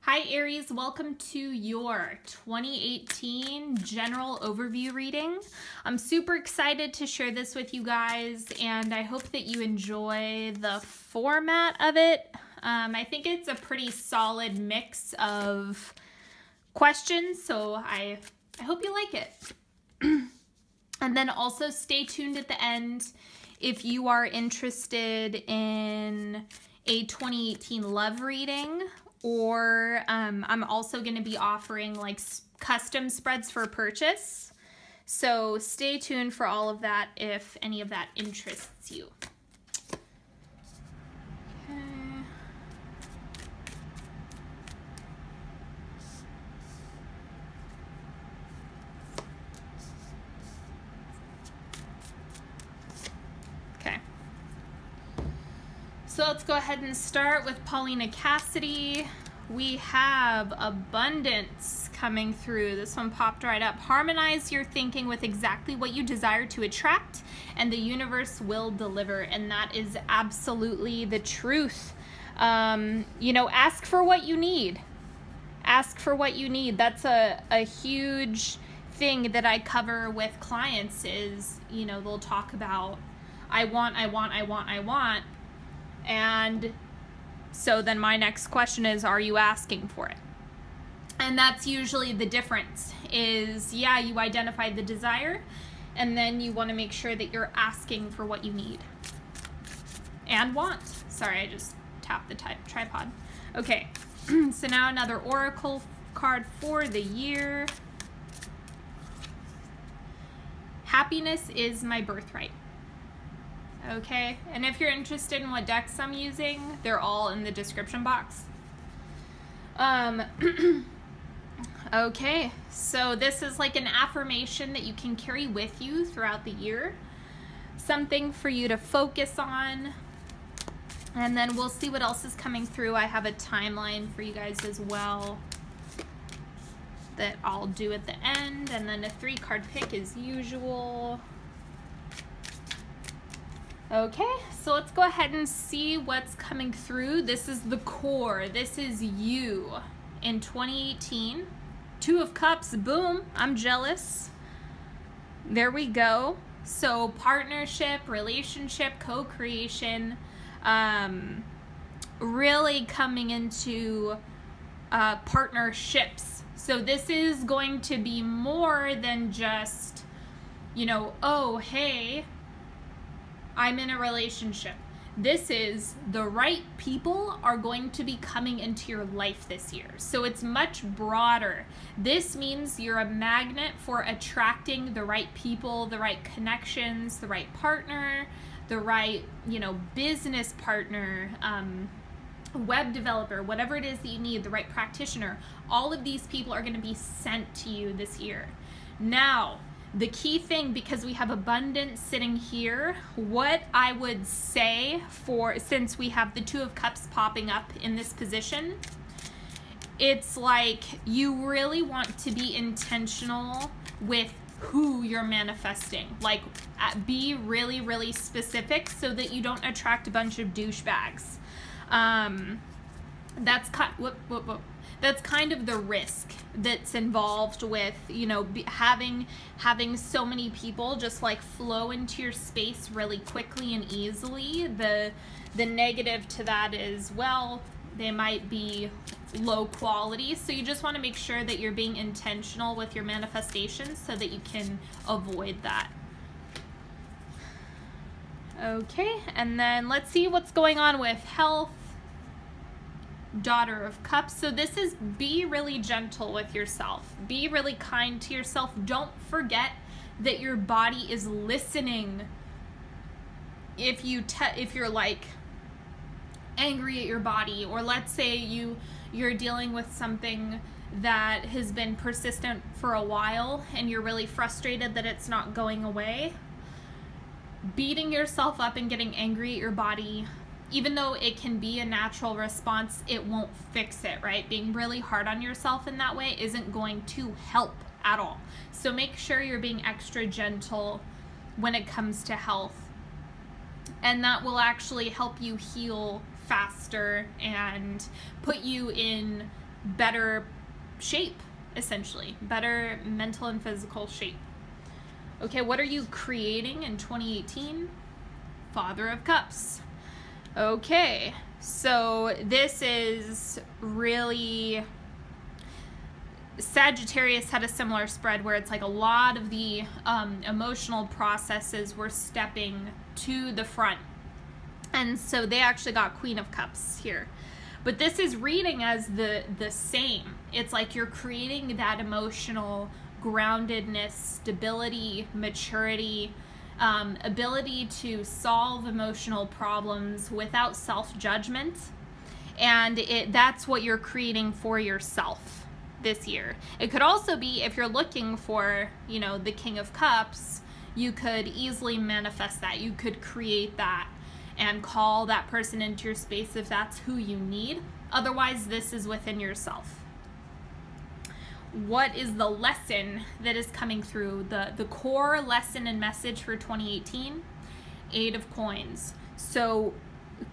Hi Aries, welcome to your 2018 general overview reading. I'm super excited to share this with you guys and I hope that you enjoy the format of it. I think it's a pretty solid mix of questions, so I hope you like it. And then also stay tuned at the end if you are interested in a 2018 love reading, or I'm also going to be offering like custom spreads for purchase. So stay tuned for all of that if any of that interests you. So let's go ahead and start with Paulina Cassidy. We have abundance coming through. This one popped right up. Harmonize your thinking with exactly what you desire to attract, and the universe will deliver. And that is absolutely the truth. You know, ask for what you need. Ask for what you need. That's a huge thing that I cover with clients is, you know, they'll talk about, I want. And so then my next question is, are you asking for it? And that's usually the difference is, yeah, you identify the desire and then you want to make sure that you're asking for what you need and want. Sorry, I just tapped the tripod. Okay, so now another oracle card for the year. Happiness is my birthright. Okay, and if you're interested in what decks I'm using, they're all in the description box. Okay, so this is like an affirmation that you can carry with you throughout the year. Something for you to focus on. And then we'll see what else is coming through. I have a timeline for you guys as well that I'll do at the end. And then a 3-card pick as usual. Okay, so let's go ahead and see what's coming through. This is the core. This is you in 2018. 2 of Cups, boom, I'm jealous. There we go. So partnership, relationship, co-creation, really coming into partnerships. So this is going to be more than just, you know, oh, hey, I'm in a relationship. This is the right people are going to be coming into your life this year. So it's much broader. This means you're a magnet for attracting the right people, the right connections, the right partner, the right, you know, business partner, web developer, whatever it is that you need, the right practitioner. All of these people are going to be sent to you this year. Now, the key thing, because we have abundance sitting here, what I would say for, since we have the 2 of Cups popping up in this position, it's like you really want to be intentional with who you're manifesting. Like, be really, really specific so that you don't attract a bunch of douchebags. That's kind of the risk that's involved with, you know, having so many people just like flow into your space really quickly and easily. The negative to that is, well, they might be low quality. So you just want to make sure that you're being intentional with your manifestations so that you can avoid that. Okay, and then let's see what's going on with health. Daughter of Cups. So this is, be really gentle with yourself. Be really kind to yourself. Don't forget that your body is listening. If you're like angry at your body, or let's say you're dealing with something that has been persistent for a while and you're really frustrated that it's not going away, beating yourself up and getting angry at your body, even though it can be a natural response, it won't fix it, right? Being really hard on yourself in that way isn't going to help at all. So make sure you're being extra gentle when it comes to health. And that will actually help you heal faster and put you in better shape, essentially. Better mental and physical shape. Okay, what are you creating in 2018? Father of Cups. Okay, so this is really... Sagittarius had a similar spread where it's like a lot of the emotional processes were stepping to the front. And so they actually got Queen of Cups here. But this is reading as the same. It's like you're creating that emotional groundedness, stability, maturity, ability to solve emotional problems without self-judgment. And that's what you're creating for yourself this year. It could also be, if you're looking for, you know, the King of Cups, you could easily manifest that. You could create that and call that person into your space if that's who you need. Otherwise, this is within yourself. What is the lesson that is coming through? The core lesson and message for 2018? 8 of Coins. So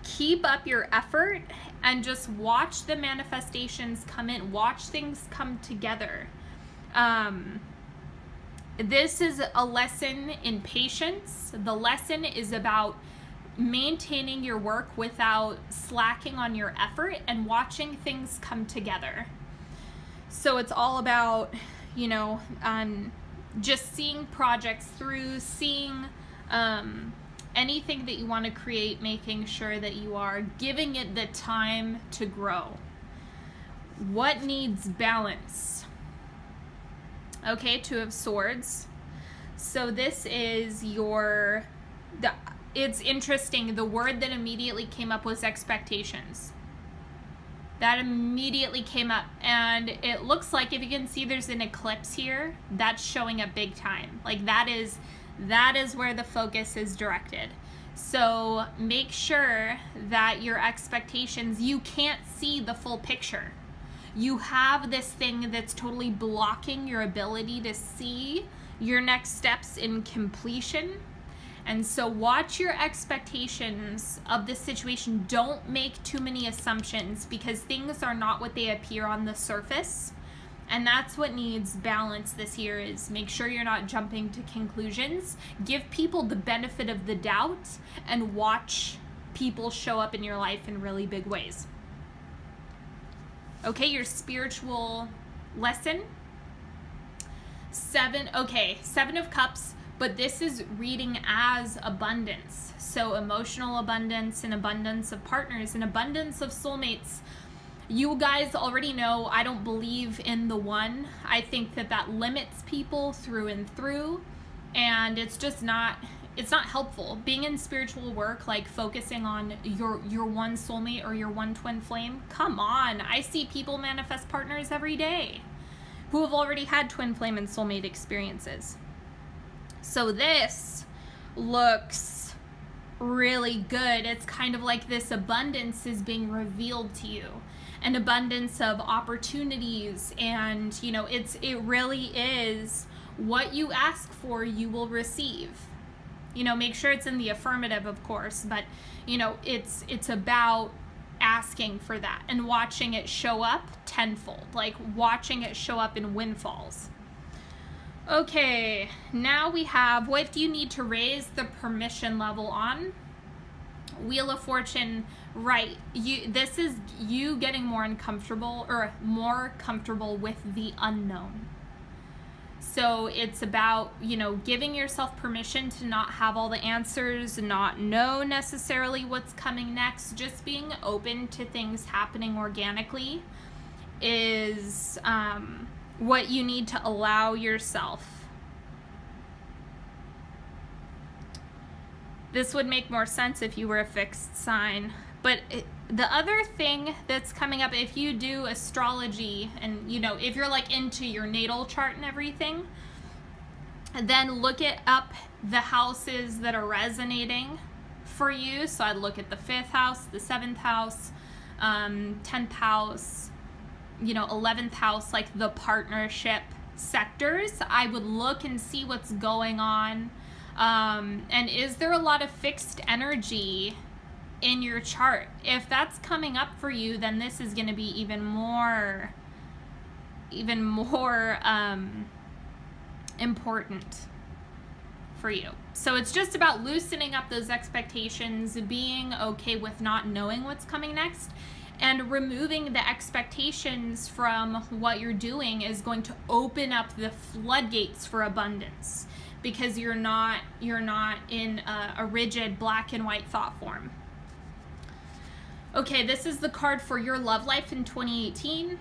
keep up your effort and just watch the manifestations come in. Watch things come together. This is a lesson in patience. The lesson is about maintaining your work without slacking on your effort and watching things come together. So it's all about, you know, just seeing projects through, seeing anything that you want to create, making sure that you are giving it the time to grow. What needs balance? Okay, 2 of Swords. So this is your... It's interesting, the word that immediately came up was expectations. That immediately came up, and it looks like, if you can see, there's an eclipse here. That's showing up big time. Like that is where the focus is directed. So make sure that your expectations, you can't see the full picture. You have this thing that's totally blocking your ability to see your next steps in completion. And so watch your expectations of the situation. Don't make too many assumptions, because things are not what they appear on the surface. And that's what needs balance this year, is make sure you're not jumping to conclusions. Give people the benefit of the doubt and watch people show up in your life in really big ways. Okay, your spiritual lesson. 7 of Cups. But this is reading as abundance. So emotional abundance, and abundance of partners, and abundance of soulmates. You guys already know I don't believe in the one. I think that limits people through and through. And it's just not, it's not helpful. Being in spiritual work, like focusing on your one soulmate or your one twin flame. Come on, I see people manifest partners every day who have already had twin flame and soulmate experiences. So this looks really good. It's kind of like this abundance is being revealed to you, an abundance of opportunities, and you know, it really is what you ask for, you will receive. You know, make sure it's in the affirmative, of course, but you know, it's about asking for that and watching it show up tenfold, like watching it show up in windfalls. Okay, now we have, what do you need to raise the permission level on? Wheel of Fortune, right. This is you getting more uncomfortable, or more comfortable with the unknown. So it's about, you know, giving yourself permission to not have all the answers, not know necessarily what's coming next. Just being open to things happening organically is what you need to allow yourself. This would make more sense if you were a fixed sign. But the other thing that's coming up, if you do astrology and, you know, if you're like into your natal chart and everything, then look up the houses that are resonating for you. So I'd look at the 5th house, the 7th house, 10th house, you know, 11th house, like the partnership sectors. I would look and see what's going on. And is there a lot of fixed energy in your chart. If that's coming up for you, then this is going to be even more important for you. So it's just about loosening up those expectations, being okay with not knowing what's coming next, and removing the expectations from what you're doing is going to open up the floodgates for abundance, because you're not in a rigid black and white thought form. Okay, this is the card for your love life in 2018.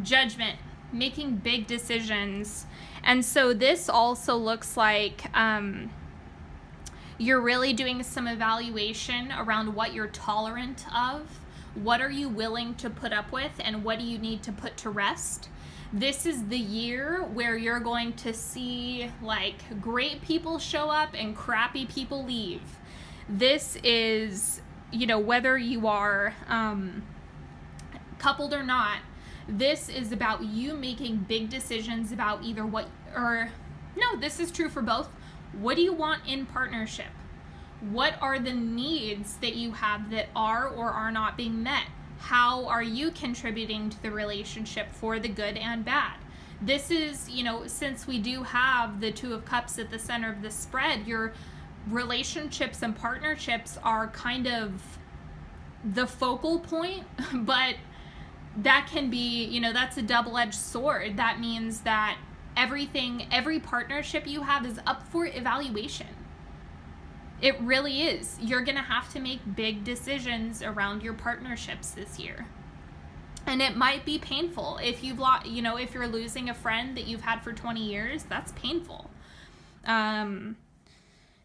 Judgment, making big decisions. And so this also looks like you're really doing some evaluation around what you're tolerant of. What are you willing to put up with, and what do you need to put to rest? This is the year where you're going to see like great people show up and crappy people leave. This is, you know, whether you are coupled or not, this is about you making big decisions about either what, or no, this is true for both. What do you want in partnership? What are the needs that you have that are or are not being met? How are you contributing to the relationship for the good and bad? This is, you know, since we do have the Two of Cups at the center of the spread, your relationships and partnerships are kind of the focal point, but that can be, you know, that's a double-edged sword. That means that every partnership you have is up for evaluation. It really is. You're going to have to make big decisions around your partnerships this year. And it might be painful. If you've lost, you know, if you're losing a friend that you've had for 20 years, that's painful.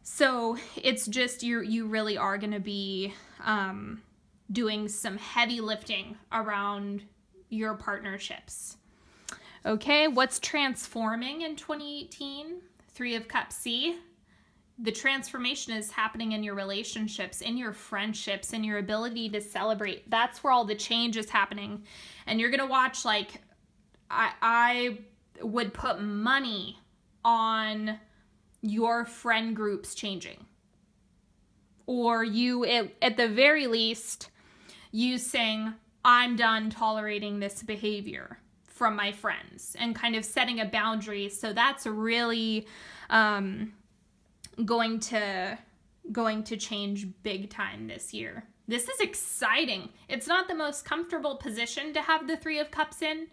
So it's just, you really are going to be doing some heavy lifting around your partnerships. Okay, what's transforming in 2018? Three of Cups. See? The transformation is happening in your relationships, in your friendships, in your ability to celebrate. That's where all the change is happening. And you're going to watch, like, I would put money on your friend groups changing. Or you, at the very least, you saying, I'm done tolerating this behavior from my friends, and kind of setting a boundary. So that's really going to change big time this year. This is exciting. It's not the most comfortable position to have the Three of Cups in,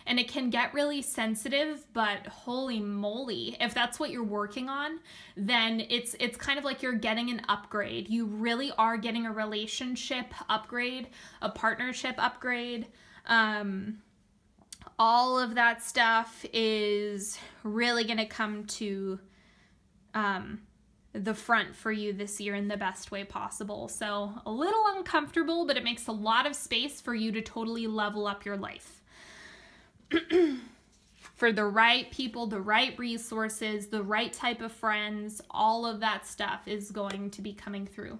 and it can get really sensitive, but holy moly, if that's what you're working on, then it's kind of like you're getting an upgrade. You really are getting a relationship upgrade, a partnership upgrade. All of that stuff is really going to come to the front for you this year in the best way possible. So a little uncomfortable, but it makes a lot of space for you to totally level up your life. For the right people, the right resources, the right type of friends, all of that stuff is going to be coming through.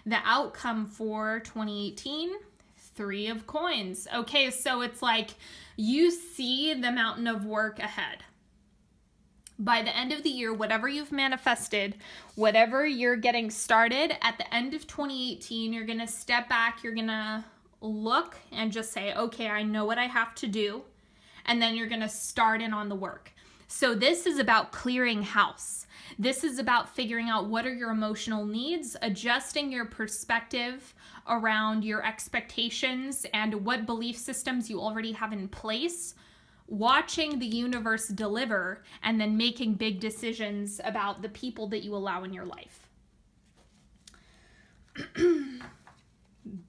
The outcome for 2018, Three of Coins. Okay, so it's like you see the mountain of work ahead. By the end of the year, whatever you've manifested, whatever you're getting started, at the end of 2018, you're going to step back, you're going to look and just say, okay, I know what I have to do. And then you're going to start in on the work. So this is about clearing house. This is about figuring out what are your emotional needs, adjusting your perspective around your expectations and what belief systems you already have in place, watching the universe deliver, and then making big decisions about the people that you allow in your life.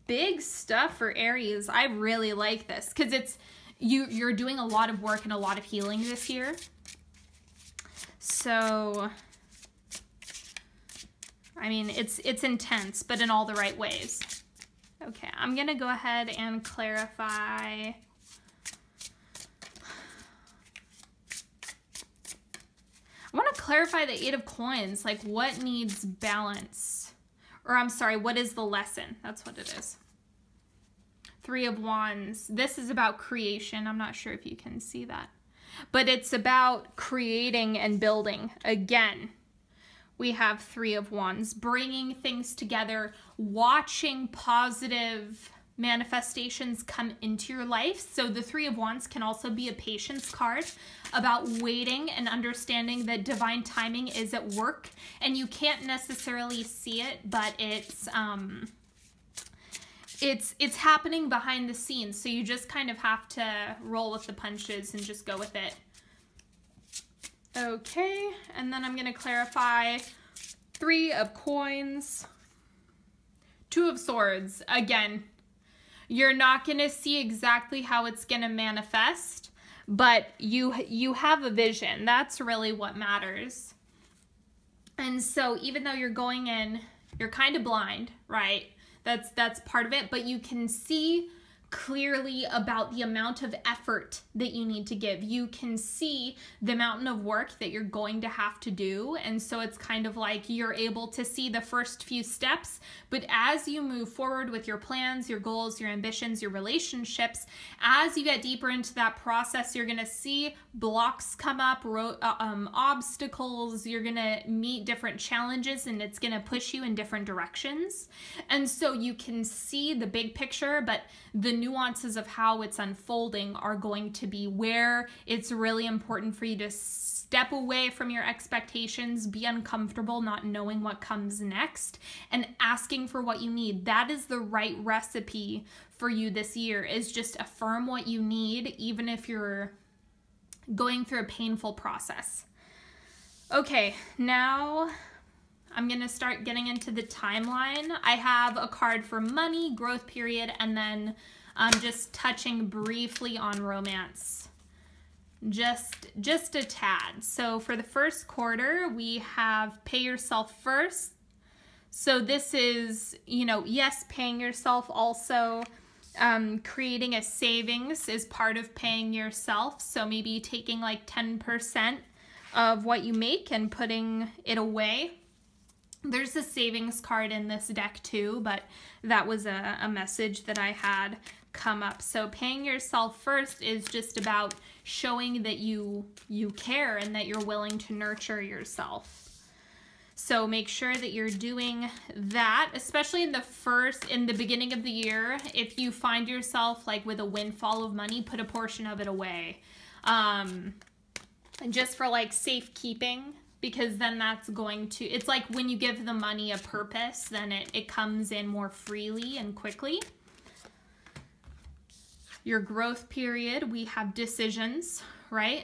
Big stuff for Aries. I really like this because it's you're doing a lot of work and a lot of healing this year. So, I mean, it's intense, but in all the right ways. Okay, I'm going to go ahead and clarify. I want to clarify the Eight of Coins, like what needs balance? Or I'm sorry, what is the lesson? That's what it is. Three of Wands. This is about creation. I'm not sure if you can see that. But it's about creating and building again we have Three of Wands, bringing things together, watching positive manifestations come into your life. So the Three of Wands can also be a patience card about waiting and understanding that divine timing is at work, and you can't necessarily see it, but it's happening behind the scenes. So you just kind of have to roll with the punches and just go with it. Okay, and then I'm going to clarify Three of Coins, Two of Swords. Again, you're not going to see exactly how it's going to manifest, but you have a vision. That's really what matters. And so even though you're going in, you're kind of blind, right? That's part of it, but you can see clearly about the amount of effort that you need to give. You can see the mountain of work that you're going to have to do. And so it's kind of like you're able to see the first few steps, but as you move forward with your plans, your goals, your ambitions, your relationships, as you get deeper into that process, you're going to see blocks come up, obstacles, you're going to meet different challenges, and it's going to push you in different directions. And so you can see the big picture, but the nuances of how it's unfolding are going to be where it's really important for you to step away from your expectations, be uncomfortable not knowing what comes next, and asking for what you need. That is the right recipe for you this year, is just affirm what you need, even if you're going through a painful process. Okay, now I'm going to start getting into the timeline. I have a card for money, growth period, and then just touching briefly on romance. Just a tad. So for the first quarter, we have pay yourself first. So this is, you know, yes, paying yourself, also creating a savings is part of paying yourself. So maybe taking like 10% of what you make and putting it away. There's a savings card in this deck too, but that was a message that I had come up. So paying yourself first is just about showing that you care and that you're willing to nurture yourself. So make sure that you're doing that, especially in the beginning of the year. If you find yourself like with a windfall of money, put a portion of it away. Just for like safekeeping, because then that's going to, it's like when you give the money a purpose, then it comes in more freely and quickly. Your growth period, we have decisions, right?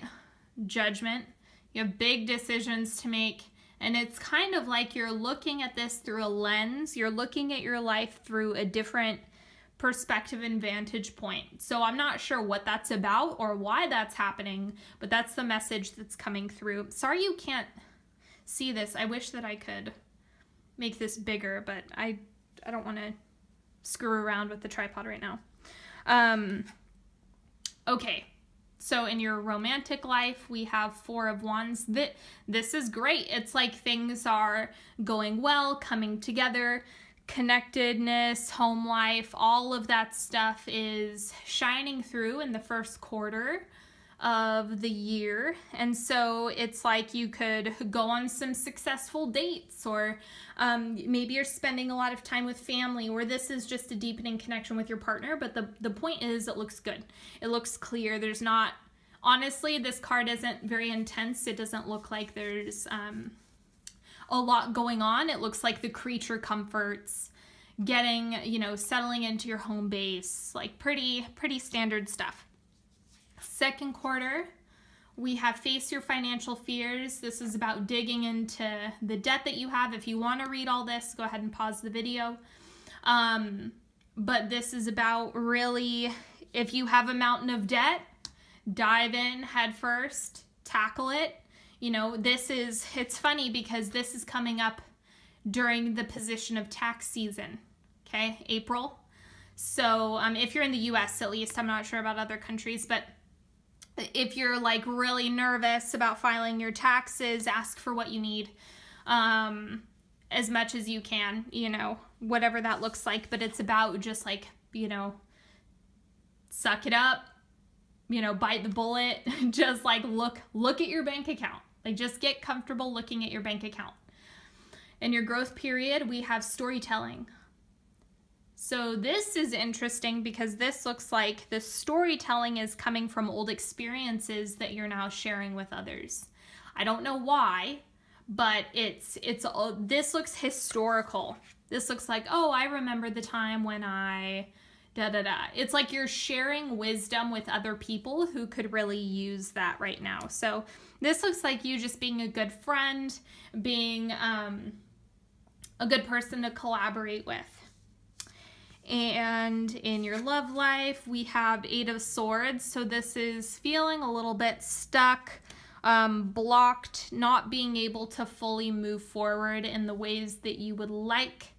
Judgment. You have big decisions to make. And it's kind of like you're looking at this through a lens. You're looking at your life through a different perspective and vantage point. So I'm not sure what that's about or why that's happening, but that's the message that's coming through. Sorry you can't see this. I wish that I could make this bigger, but I don't want to screw around with the tripod right now. Okay, so in your romantic life, we have Four of Wands. This is great. It's like things are going well, coming together, connectedness, home life, all of that stuff is shining through in the first quarter of the year. And so it's like you could go on some successful dates, or maybe you're spending a lot of time with family, or this is just a deepening connection with your partner. But the point is, it looks good. It looks clear. There's not, honestly, this card isn't very intense. It doesn't look like there's a lot going on. It looks like the creature comforts, getting, you know, settling into your home base, like pretty standard stuff. Second quarter, we have face your financial fears. This is about digging into the debt that you have. If you want to read all this, go ahead and pause the video. But this is about really, if you have a mountain of debt, dive in head first, tackle it. You know, it's funny because this is coming up during the position of tax season, okay, April. So if you're in the US at least, I'm not sure about other countries, but if you're like really nervous about filing your taxes, ask for what you need as much as you can, you know, whatever that looks like. But it's about just like, you know, suck it up, you know, bite the bullet, just like look at your bank account. Like just get comfortable looking at your bank account. In your growth period, we have storytelling. So this is interesting because this looks like the storytelling is coming from old experiences that you're now sharing with others. I don't know why, but this looks historical. This looks like, oh, I remember the time when I da-da-da. It's like you're sharing wisdom with other people who could really use that right now. So this looks like you just being a good friend, being a good person to collaborate with. And in your love life, we have 8 of Swords. So this is feeling a little bit stuck, blocked, not being able to fully move forward in the ways that you would like.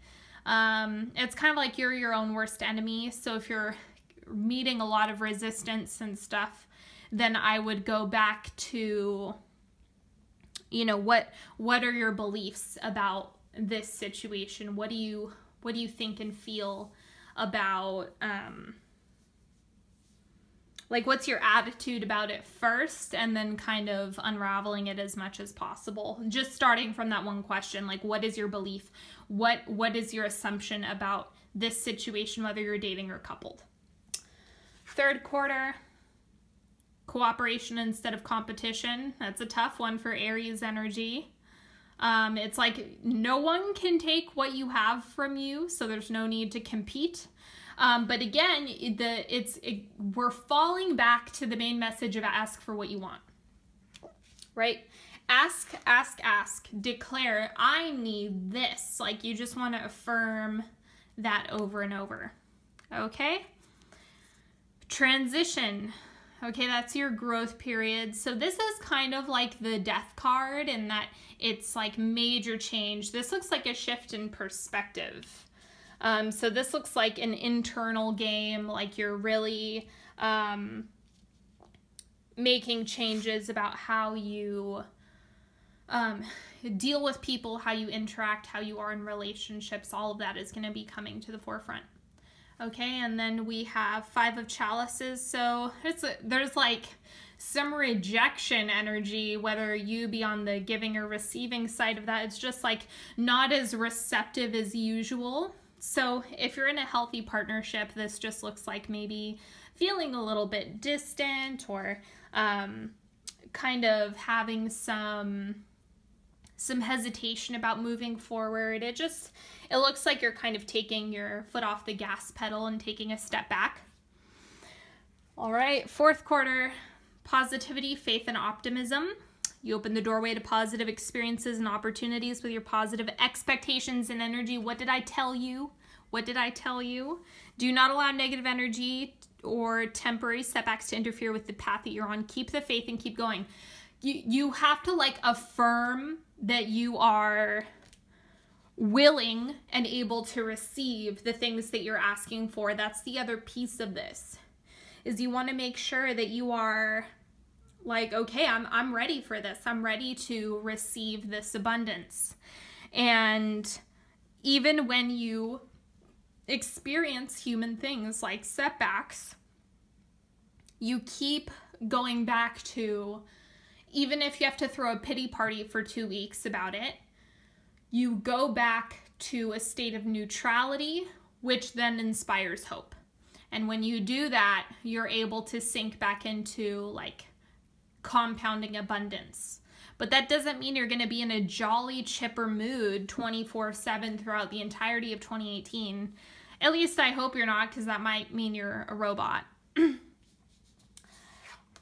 It's kind of like you're your own worst enemy. So if you're meeting a lot of resistance and stuff, then I would go back to, you know, what are your beliefs about this situation? What do you think and feel about, like, what's your attitude about it first, and then kind of unraveling it as much as possible. Just starting from that one question, like, what is your belief? What is your assumption about this situation, whether you're dating or coupled? Third quarter, cooperation instead of competition. That's a tough one for Aries energy. It's like no one can take what you have from you, so there's no need to compete. But again, we're falling back to the main message of ask for what you want, right? Ask, ask, ask. Declare, I need this. Like, you just want to affirm that over and over, okay? Transition. Okay, that's your growth period. So this is kind of like the death card in that it's like major change. This looks like a shift in perspective. So this looks like an internal game, like you're really making changes about how you deal with people, how you interact, how you are in relationships. All of that is going to be coming to the forefront. Okay, and then we have 5 of Chalices. So there's like some rejection energy, whether you be on the giving or receiving side of that. It's just like not as receptive as usual. So if you're in a healthy partnership, this just looks like maybe feeling a little bit distant, or kind of having some hesitation about moving forward. It looks like you're kind of taking your foot off the gas pedal and taking a step back. All right, fourth quarter, positivity, faith, and optimism. You open the doorway to positive experiences and opportunities with your positive expectations and energy. What did I tell you? What did I tell you? Do not allow negative energy or temporary setbacks to interfere with the path that you're on. Keep the faith and keep going. You have to like affirm that you are willing and able to receive the things that you're asking for. That's the other piece of this, is you want to make sure that you are like, okay, I'm ready for this. I'm ready to receive this abundance. And even when you experience human things like setbacks, you keep going back to, even if you have to throw a pity party for 2 weeks about it, you go back to a state of neutrality, which then inspires hope. And when you do that, you're able to sink back into like compounding abundance. But that doesn't mean you're going to be in a jolly, chipper mood 24/7 throughout the entirety of 2018. At least I hope you're not, because that might mean you're a robot.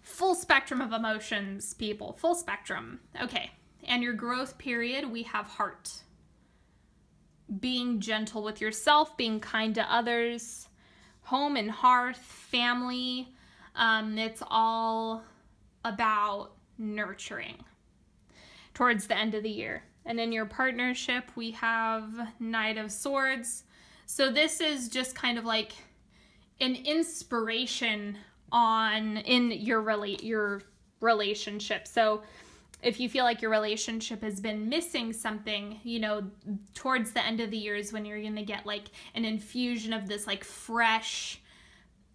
Full spectrum of emotions, people. Full spectrum. Okay. And your growth period, we have heart. Being gentle with yourself, being kind to others, home and hearth, family. It's all about nurturing towards the end of the year. And in your partnership, we have Knight of Swords. So this is just kind of like an inspiration in your relationship. So if you feel like your relationship has been missing something, you know, towards the end of the year is when you're going to get like an infusion of this like fresh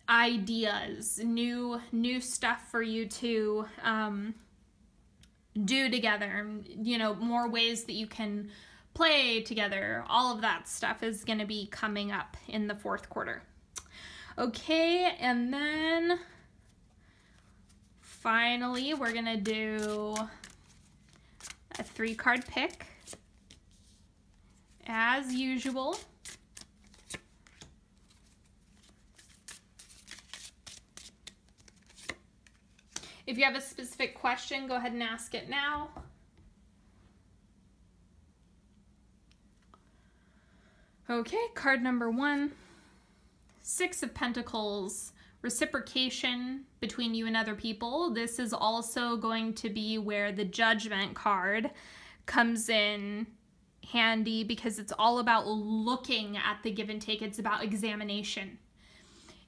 ideas, new stuff for you to do together, you know, more ways that you can play together. All of that stuff is going to be coming up in the fourth quarter. Okay, and then finally we're going to do a 3-card pick as usual. If you have a specific question, go ahead and ask it now. Okay, card number 1, 6 of Pentacles, reciprocation between you and other people. This is also going to be where the Judgment card comes in handy, because it's all about looking at the give and take. It's about examination.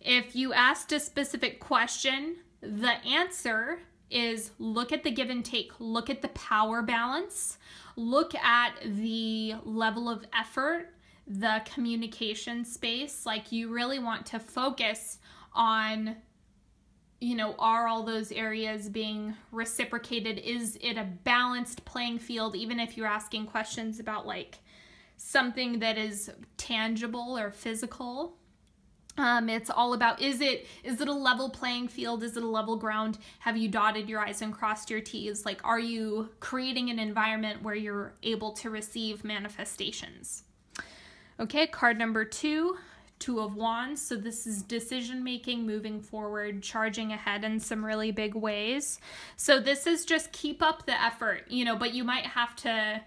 If you asked a specific question, the answer is look at the give and take, look at the power balance, look at the level of effort, the communication space. Like, you really want to focus on, you know, are all those areas being reciprocated? Is it a balanced playing field? Even if you're asking questions about like something that is tangible or physical, it's all about, is it a level playing field? Is it a level ground? Have you dotted your I's and crossed your T's? Like, are you creating an environment where you're able to receive manifestations? Okay, card number 2, 2 of Wands. So this is decision making, moving forward, charging ahead in some really big ways. So this is just keep up the effort, you know, but you might have to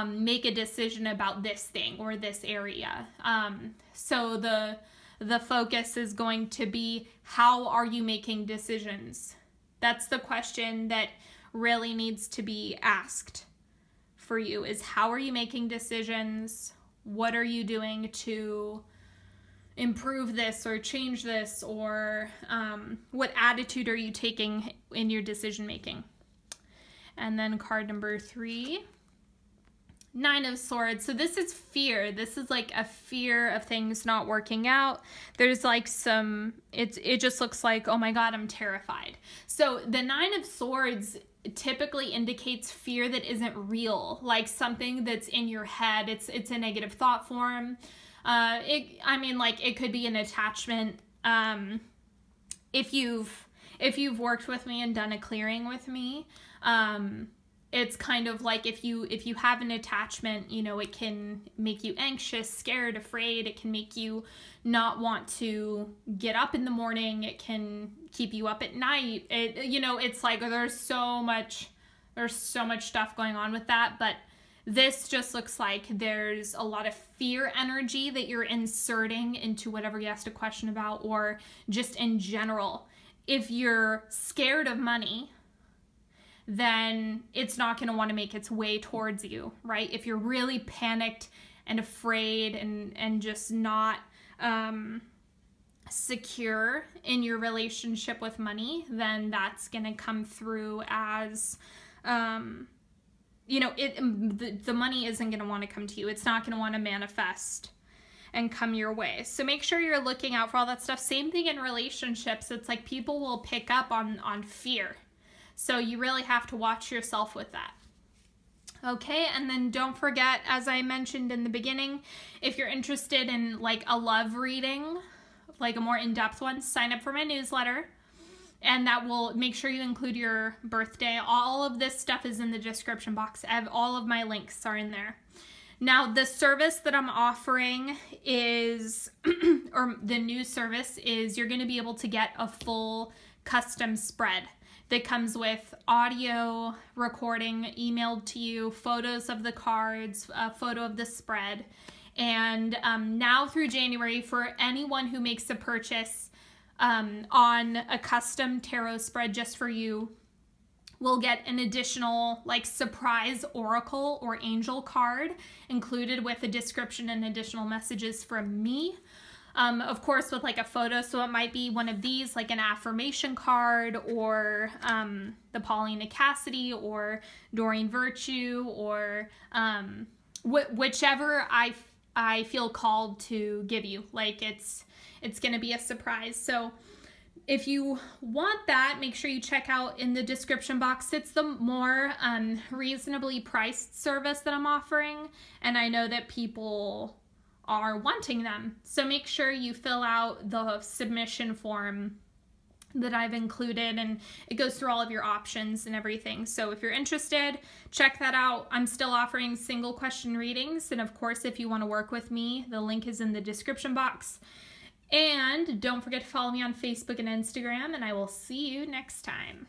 make a decision about this thing or this area. So the focus is going to be, how are you making decisions? That's the question that really needs to be asked for you, is how are you making decisions? What are you doing to improve this or change this? Or what attitude are you taking in your decision making? And then card number 3, 9 of Swords. So this is fear. This is like a fear of things not working out. There's like some, it just looks like, oh my God, I'm terrified. So the 9 of Swords typically indicates fear that isn't real, like something that's in your head. It's a negative thought form. It could be an attachment. If you've worked with me and done a clearing with me, it's kind of like if you have an attachment, you know, it can make you anxious, scared, afraid. It can make you not want to get up in the morning. It can keep you up at night. It's like there's so much stuff going on with that. But this just looks like there's a lot of fear energy that you're inserting into whatever you asked a question about, or just in general. If you're scared of money, then it's not going to want to make its way towards you, right? If you're really panicked and afraid and just not secure in your relationship with money, then that's going to come through as, the money isn't going to want to come to you. It's not going to want to manifest and come your way. So make sure you're looking out for all that stuff. Same thing in relationships. It's like people will pick up on fear. So you really have to watch yourself with that. Okay, and then don't forget, as I mentioned in the beginning, if you're interested in like a love reading, like a more in-depth one, sign up for my newsletter. And that will make sure you include your birthday. All of this stuff is in the description box. All of my links are in there. Now, the service that I'm offering is, or the new service is, you're going to be able to get a full custom spread that comes with audio recording emailed to you, photos of the cards, a photo of the spread. And now through January, for anyone who makes a purchase on a custom tarot spread just for you, we'll get an additional like surprise oracle or angel card included with a description and additional messages from me. Of course, with like a photo, so it might be one of these, like an affirmation card, or the Paulina Cassidy, or Doreen Virtue, or whichever I feel called to give you. Like it's going to be a surprise. So if you want that, make sure you check out in the description box. It's the more reasonably priced service that I'm offering, and I know that people are wanting them. So make sure you fill out the submission form that I've included, and it goes through all of your options and everything. So if you're interested, check that out. I'm still offering single question readings, and of course, if you want to work with me, the link is in the description box. And don't forget to follow me on Facebook and Instagram, and I will see you next time.